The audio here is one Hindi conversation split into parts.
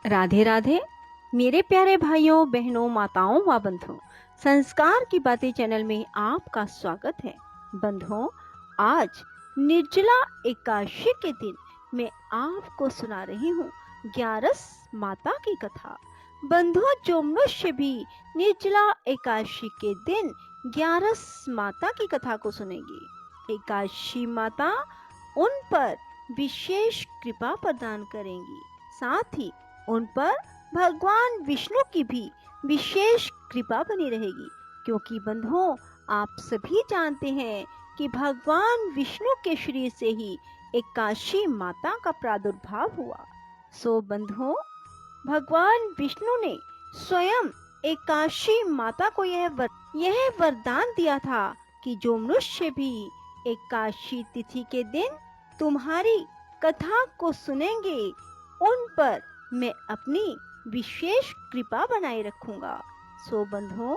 राधे राधे मेरे प्यारे भाइयों बहनों माताओं व बंधुओं, संस्कार की बातें चैनल में आपका स्वागत है। बंधुओं, आज निर्जला एकादशी के दिन मैं आपको सुना रही हूँ ग्यारस माता की कथा। बंधुओं, जो मनुष्य भी निर्जला एकादशी के दिन ग्यारस माता की कथा को सुनेगी, एकादशी माता उन पर विशेष कृपा प्रदान करेंगी। साथ ही उन पर भगवान विष्णु की भी विशेष कृपा बनी रहेगी, क्योंकि बंधुओं, आप सभी जानते हैं कि भगवान विष्णु के शरीर से ही एकादशी माता का प्रादुर्भाव हुआ। सो बंधुओं, भगवान विष्णु ने स्वयं एकादशी माता को यह वरदान दिया था कि जो मनुष्य भी एकादशी तिथि के दिन तुम्हारी कथा को सुनेंगे, उन पर मैं अपनी विशेष कृपा बनाए रखूंगा। सो बंधुओं,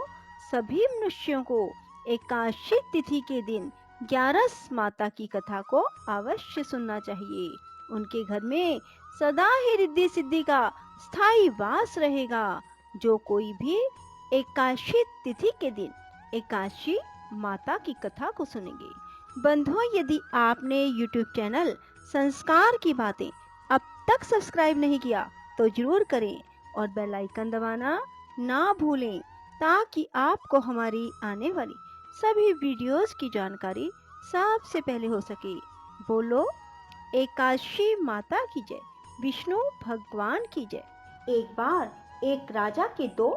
सभी मनुष्यों को एकादशी तिथि के दिन ग्यारस माता की कथा को अवश्य सुनना चाहिए। उनके घर में सदा ही रिद्धि सिद्धि का स्थायी वास रहेगा। जो कोई भी एकादशी तिथि के दिन एकादशी माता की कथा को सुनेंगे। बंधुओं, यदि आपने YouTube चैनल संस्कार की बातें अब तक सब्सक्राइब नहीं किया तो जरूर करें और बेल आइकन दबाना ना भूलें, ताकि आपको हमारी आने वाली सभी वीडियोस की जानकारी सबसे पहले हो सके। बोलो एकादशी माता की जय, विष्णु भगवान की जय। एक बार एक राजा के दो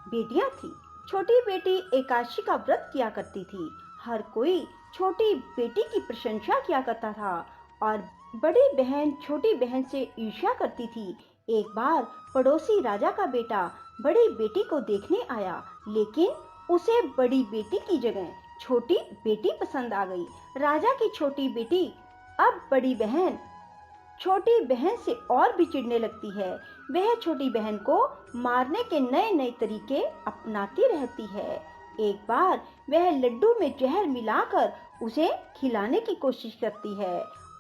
बेटियां थी। छोटी बेटी एकादशी का व्रत किया करती थी। हर कोई छोटी बेटी की प्रशंसा किया करता था और बड़ी बहन छोटी बहन से ईर्ष्या करती थी। एक बार पड़ोसी राजा का बेटा बड़ी बेटी को देखने आया, लेकिन उसे बड़ी बेटी की जगह छोटी बेटी पसंद आ गई। राजा की छोटी बेटी अब बड़ी बहन छोटी बहन से और भी चिढ़ने लगती है। वह छोटी बहन को मारने के नए नए तरीके अपनाती रहती है। एक बार वह लड्डू में जहर मिलाकर उसे खिलाने की कोशिश करती है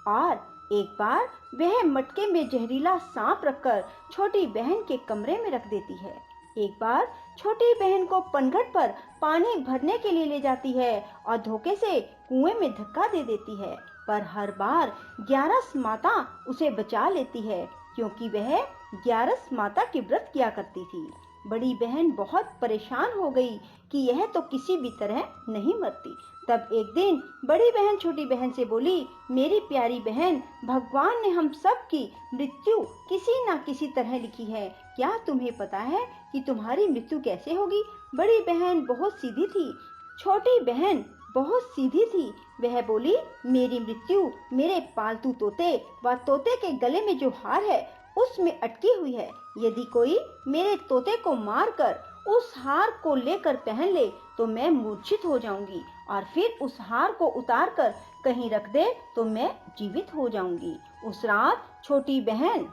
और एक बार वह मटके में जहरीला सांप रखकर छोटी बहन के कमरे में रख देती है। एक बार छोटी बहन को पनघट पर पानी भरने के लिए ले जाती है और धोखे से कुएं में धक्का दे देती है, पर हर बार ग्यारस माता उसे बचा लेती है, क्योंकि वह ग्यारस माता की व्रत किया करती थी। बड़ी बहन बहुत परेशान हो गई कि यह तो किसी भी तरह नहीं मरती। तब एक दिन बड़ी बहन छोटी बहन से बोली, मेरी प्यारी बहन, भगवान ने हम सब की मृत्यु किसी न किसी तरह लिखी है। क्या तुम्हें पता है कि तुम्हारी मृत्यु कैसे होगी? बड़ी बहन बहुत सीधी थी। छोटी बहन बहुत सीधी थी। वह बोली, मेरी मृत्यु मेरे पालतू तोते व तोते के गले में जो हार है उसमें अटकी हुई है। यदि कोई मेरे तोते को मारकर उस हार को लेकर पहन ले तो मैं मूर्छित हो जाऊंगी, और फिर उस हार को उतार कर कहीं रख दे तो मैं जीवित हो जाऊंगी। उस रात छोटी बहन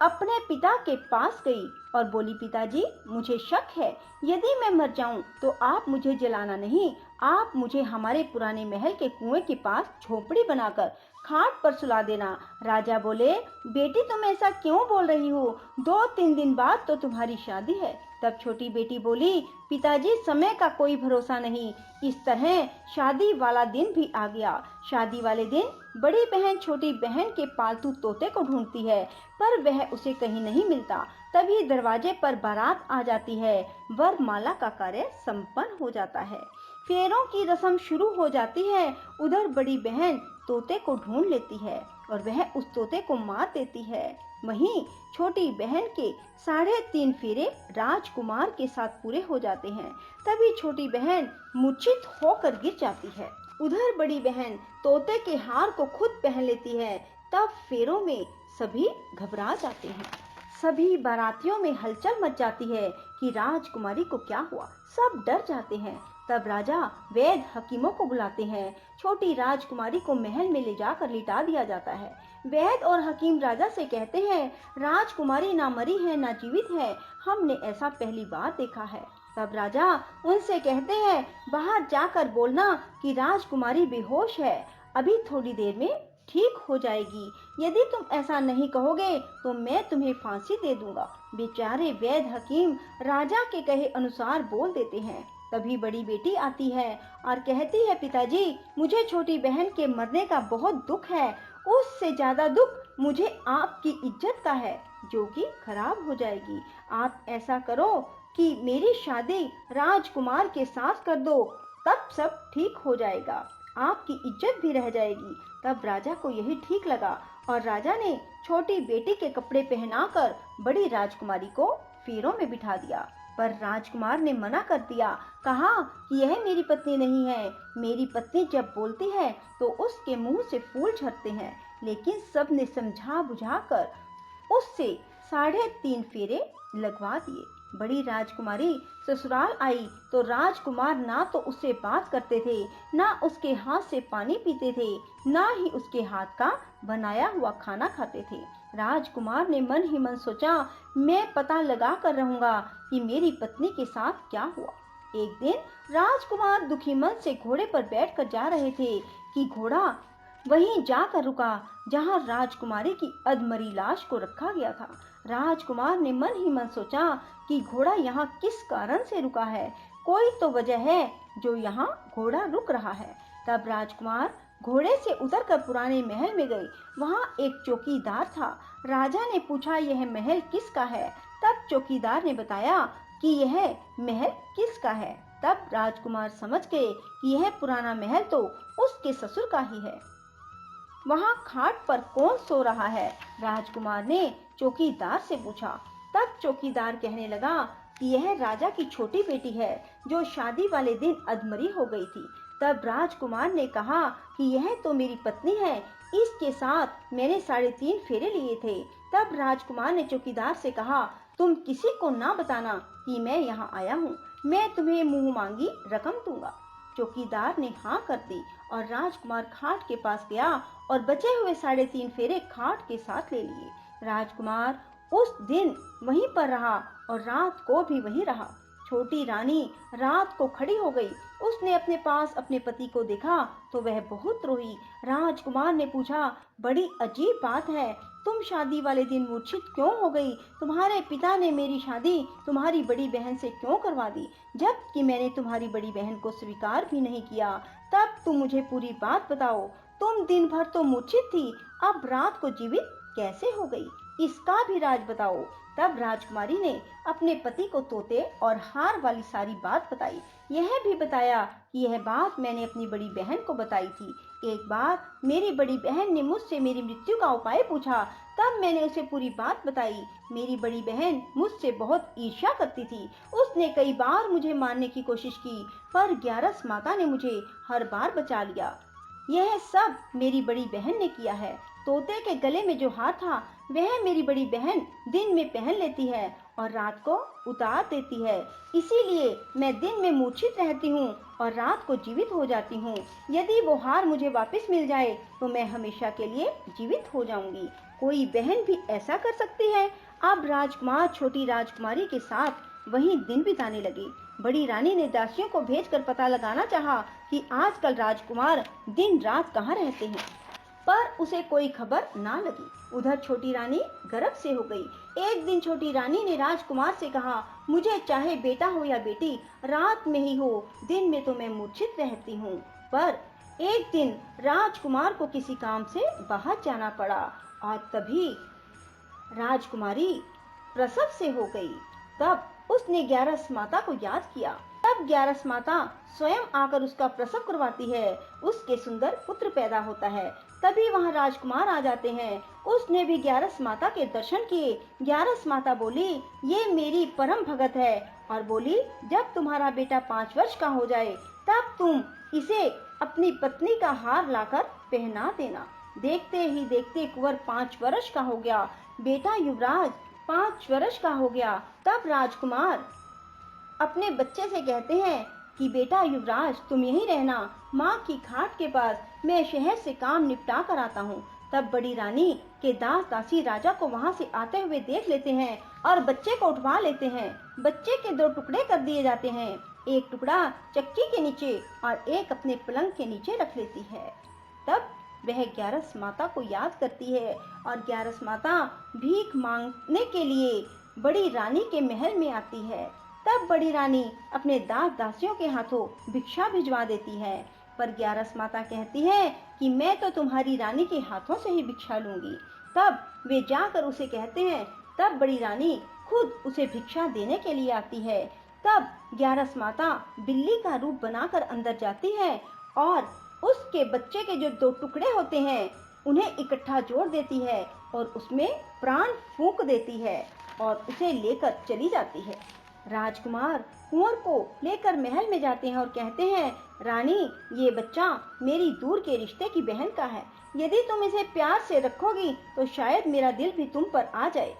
अपने पिता के पास गई और बोली, पिताजी, मुझे शक है, यदि मैं मर जाऊं तो आप मुझे जलाना नहीं, आप मुझे हमारे पुराने महल के कुएं के पास झोपड़ी बनाकर खाट पर सुला देना। राजा बोले, बेटी, तुम ऐसा क्यों बोल रही हो? 2-3 दिन बाद तो तुम्हारी शादी है। तब छोटी बेटी बोली, पिताजी, समय का कोई भरोसा नहीं। इस तरह शादी वाला दिन भी आ गया। शादी वाले दिन बड़ी बहन छोटी बहन के पालतू तोते को ढूंढती है, पर वह उसे कहीं नहीं मिलता। तभी दरवाजे पर बारात आ जाती है। वरमाला का कार्य संपन्न हो जाता है। फेरों की रस्म शुरू हो जाती है। उधर बड़ी बहन तोते को ढूंढ लेती है और वह उस तोते को मार देती है। वहीं छोटी बहन के 3.5 फेरे राजकुमार के साथ पूरे हो जाते हैं। तभी छोटी बहन मूर्छित होकर गिर जाती है। उधर बड़ी बहन तोते के हार को खुद पहन लेती है। तब फेरों में सभी घबरा जाते हैं। सभी बारातियों में हलचल मच जाती है कि राजकुमारी को क्या हुआ। सब डर जाते हैं। तब राजा वैद्य हकीमों को बुलाते हैं। छोटी राजकुमारी को महल में ले जाकर लिटा दिया जाता है। वैद्य और हकीम राजा से कहते हैं, राजकुमारी ना मरी है ना जीवित है, हमने ऐसा पहली बार देखा है। तब राजा उनसे कहते हैं, बाहर जाकर बोलना कि राजकुमारी बेहोश है, अभी थोड़ी देर में ठीक हो जाएगी। यदि तुम ऐसा नहीं कहोगे तो मैं तुम्हें फांसी दे दूंगा। बेचारे वैद्य हकीम राजा के कहे अनुसार बोल देते हैं। तभी बड़ी बेटी आती है और कहती है, पिताजी, मुझे छोटी बहन के मरने का बहुत दुख है। उससे ज्यादा दुख मुझे आपकी इज्जत का है, जो कि खराब हो जाएगी। आप ऐसा करो कि मेरी शादी राजकुमार के साथ कर दो, तब सब ठीक हो जाएगा, आपकी इज्जत भी रह जाएगी। तब राजा को यही ठीक लगा और राजा ने छोटी बेटी के कपड़े पहनाकर बड़ी राजकुमारी को फेरों में बिठा दिया। पर राजकुमार ने मना कर दिया, कहा कि यह मेरी पत्नी नहीं है। मेरी पत्नी जब बोलती है तो उसके मुंह से फूल झड़ते हैं। लेकिन सबने समझा बुझाकर उससे 3.5 फेरे लगवा दिए। बड़ी राजकुमारी ससुराल आई तो राजकुमार ना तो उससे बात करते थे, ना उसके हाथ से पानी पीते थे, ना ही उसके हाथ का बनाया हुआ खाना खाते थे। राजकुमार ने मन ही मन सोचा, मैं पता लगा कर रहूंगा कि मेरी पत्नी के साथ क्या हुआ। एक दिन राजकुमार दुखी मन से घोड़े पर बैठकर जा रहे थे कि घोड़ा वहीं जाकर रुका जहां राजकुमारी की अधमरी लाश को रखा गया था। राजकुमार ने मन ही मन सोचा कि घोड़ा यहाँ किस कारण से रुका है, कोई तो वजह है जो यहाँ घोड़ा रुक रहा है। तब राजकुमार घोड़े से उतरकर पुराने महल में गए। वहाँ एक चौकीदार था। राजा ने पूछा, यह महल किसका है? तब चौकीदार ने बताया कि यह महल किसका है। तब राजकुमार समझ गए कि यह पुराना महल तो उसके ससुर का ही है। वहाँ खाट पर कौन सो रहा है? राजकुमार ने चौकीदार से पूछा। तब चौकीदार कहने लगा कि यह राजा की छोटी बेटी है जो शादी वाले दिन अधमरी हो गई थी। तब राजकुमार ने कहा कि यह तो मेरी पत्नी है, इसके साथ मैंने 3.5 फेरे लिए थे। तब राजकुमार ने चौकीदार से कहा, तुम किसी को ना बताना कि मैं यहाँ आया हूँ, मैं तुम्हें मुंह मांगी रकम दूंगा। चौकीदार ने हाँ कर दी और राजकुमार खाट के पास गया और बचे हुए 3.5 फेरे खाट के साथ ले लिए। राजकुमार उस दिन वहीं पर रहा और रात को भी वहीं रहा। छोटी रानी रात को खड़ी हो गई। उसने अपने पास अपने पति को देखा तो वह बहुत रोई। राजकुमार ने पूछा, बड़ी अजीब बात है, तुम शादी वाले दिन मूर्छित क्यों हो गई? तुम्हारे पिता ने मेरी शादी तुम्हारी बड़ी बहन से क्यों करवा दी, जबकि मैंने तुम्हारी बड़ी बहन को स्वीकार भी नहीं किया? तब तुम मुझे पूरी बात बताओ। तुम दिन भर तो मूर्छित थी, अब रात को जीवित कैसे हो गई? इसका भी राज बताओ। तब राजकुमारी ने अपने पति को तोते और हार वाली सारी बात बताई। यह भी बताया कि यह बात मैंने अपनी बड़ी बहन को बताई थी। एक बार मेरी बड़ी बहन ने मुझसे मेरी मृत्यु का उपाय पूछा, तब मैंने उसे पूरी बात बताई। मेरी बड़ी बहन मुझसे बहुत ईर्ष्या करती थी। उसने कई बार मुझे मारने की कोशिश की, पर ग्यारस माता ने मुझे हर बार बचा लिया। यह सब मेरी बड़ी बहन ने किया है। तोते के गले में जो हार था वह मेरी बड़ी बहन दिन में पहन लेती है और रात को उतार देती है। इसीलिए मैं दिन में मूर्छित रहती हूँ और रात को जीवित हो जाती हूँ। यदि वो हार मुझे वापस मिल जाए तो मैं हमेशा के लिए जीवित हो जाऊंगी। कोई बहन भी ऐसा कर सकती है? अब राजकुमार छोटी राजकुमारी के साथ वहीं दिन बिताने लगे। बड़ी रानी ने दासियों को भेजकर पता लगाना चाहा कि आजकल राजकुमार दिन रात कहाँ रहते हैं, पर उसे कोई खबर ना लगी। उधर छोटी रानी गर्भ से हो गई। एक दिन छोटी रानी ने राजकुमार से कहा, मुझे चाहे बेटा हो या बेटी, रात में ही हो, दिन में तो मैं मूर्छित रहती हूँ। पर एक दिन राजकुमार को किसी काम से बाहर जाना पड़ा और तभी राजकुमारी प्रसव से हो गई। तब उसने ग्यारस माता को याद किया। तब ग्यारस माता स्वयं आकर उसका प्रसव करवाती है। उसके सुंदर पुत्र पैदा होता है। तभी वहाँ राजकुमार आ जाते हैं। उसने भी ग्यारस माता के दर्शन किए। ग्यारस माता बोली, ये मेरी परम भगत है, और बोली, जब तुम्हारा बेटा 5 वर्ष का हो जाए तब तुम इसे अपनी पत्नी का हार लाकर पहना देना। देखते ही देखते कुंवर 5 वर्ष का हो गया। बेटा युवराज 5 वर्ष का हो गया। तब राजकुमार अपने बच्चे से कहते हैं कि बेटा युवराज, तुम यहीं रहना, माँ की खाट के पास, मैं शहर से काम निपटा कर आता हूँ। तब बड़ी रानी के दास दासी राजा को वहाँ से आते हुए देख लेते हैं और बच्चे को उठवा लेते हैं। बच्चे के 2 टुकड़े कर दिए जाते हैं। एक टुकड़ा चक्की के नीचे और एक अपने पलंग के नीचे रख लेती है। तब वह ग्यारस माता को याद करती है और ग्यारस माता भीख मांगने के लिए बड़ी रानी के महल में आती है। तब बड़ी रानी अपने दास दासियों के हाथों भिक्षा भिजवा देती है, पर ग्यारस माता कहती है कि मैं तो तुम्हारी रानी के हाथों से ही भिक्षा लूंगी। तब वे जाकर उसे कहते हैं। तब बड़ी रानी खुद उसे भिक्षा देने के लिए आती है। तब ग्यारस माता बिल्ली का रूप बनाकर अंदर जाती है और उसके बच्चे के जो 2 टुकड़े होते हैं उन्हें इकट्ठा जोड़ देती है और उसमें प्राण फूंक देती है और उसे लेकर चली जाती है। राजकुमार कुंवर को लेकर महल में जाते हैं और कहते हैं, रानी, ये बच्चा मेरी दूर के रिश्ते की बहन का है। यदि तुम इसे प्यार से रखोगी तो शायद मेरा दिल भी तुम पर आ जाए।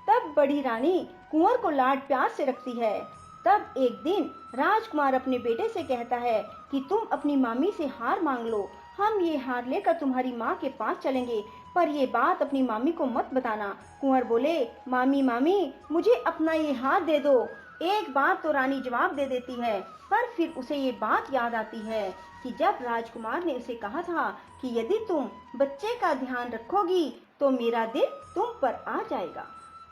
तब बड़ी रानी कुंवर को लाड प्यार से रखती है। तब एक दिन राजकुमार अपने बेटे से कहता है कि तुम अपनी मामी से हार मांग लो, हम ये हार लेकर तुम्हारी माँ के पास चलेंगे, पर ये बात अपनी मामी को मत बताना। कुंवर बोले, मामी मामी, मुझे अपना ये हार दे दो। एक बार तो रानी जवाब दे देती है, पर फिर उसे ये बात याद आती है कि जब राजकुमार ने उसे कहा था कि यदि तुम बच्चे का ध्यान रखोगी तो मेरा दिल तुम पर आ जाएगा।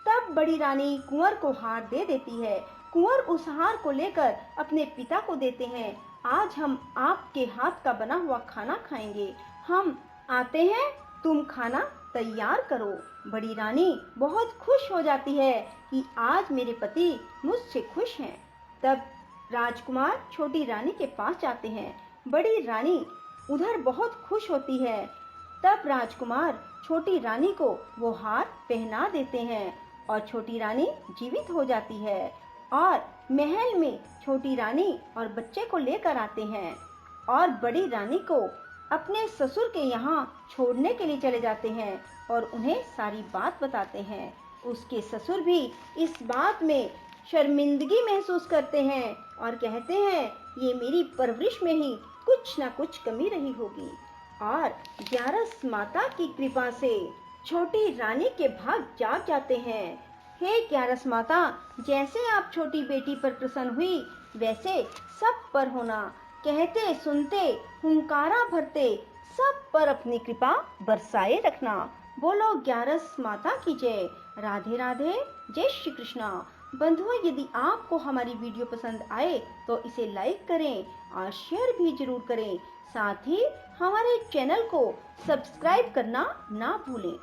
तब बड़ी रानी कुंवर को हार दे देती है। कुंवर उस हार को लेकर अपने पिता को देते हैं। आज हम आपके हाथ का बना हुआ खाना खाएंगे, हम आते हैं, तुम खाना तैयार करो। बड़ी रानी बहुत खुश हो जाती है कि आज मेरे पति मुझसे खुश हैं। तब राजकुमार छोटी रानी के पास जाते हैं। बड़ी रानी उधर बहुत खुश होती है। तब राजकुमार छोटी रानी को वो हार पहना देते हैं और छोटी रानी जीवित हो जाती है और महल में छोटी रानी और बच्चे को लेकर आते हैं और बड़ी रानी को अपने ससुर के यहाँ छोड़ने के लिए चले जाते हैं और उन्हें सारी बात बताते हैं। उसके ससुर भी इस बात में शर्मिंदगी महसूस करते हैं और कहते हैं, ये मेरी परवरिश में ही कुछ ना कुछ कमी रही होगी। और ग्यारस माता की कृपा से छोटी रानी के भाग जाग जाते हैं। हे ग्यारस माता, जैसे आप छोटी बेटी पर प्रसन्न हुई वैसे सब पर होना। कहते सुनते हुंकारा भरते सब पर अपनी कृपा बरसाए रखना। बोलो ग्यारस माता की जय। राधे राधे, जय श्री कृष्णा। बंधुओं, यदि आपको हमारी वीडियो पसंद आए तो इसे लाइक करें और शेयर भी जरूर करें। साथ ही हमारे चैनल को सब्सक्राइब करना ना भूलें।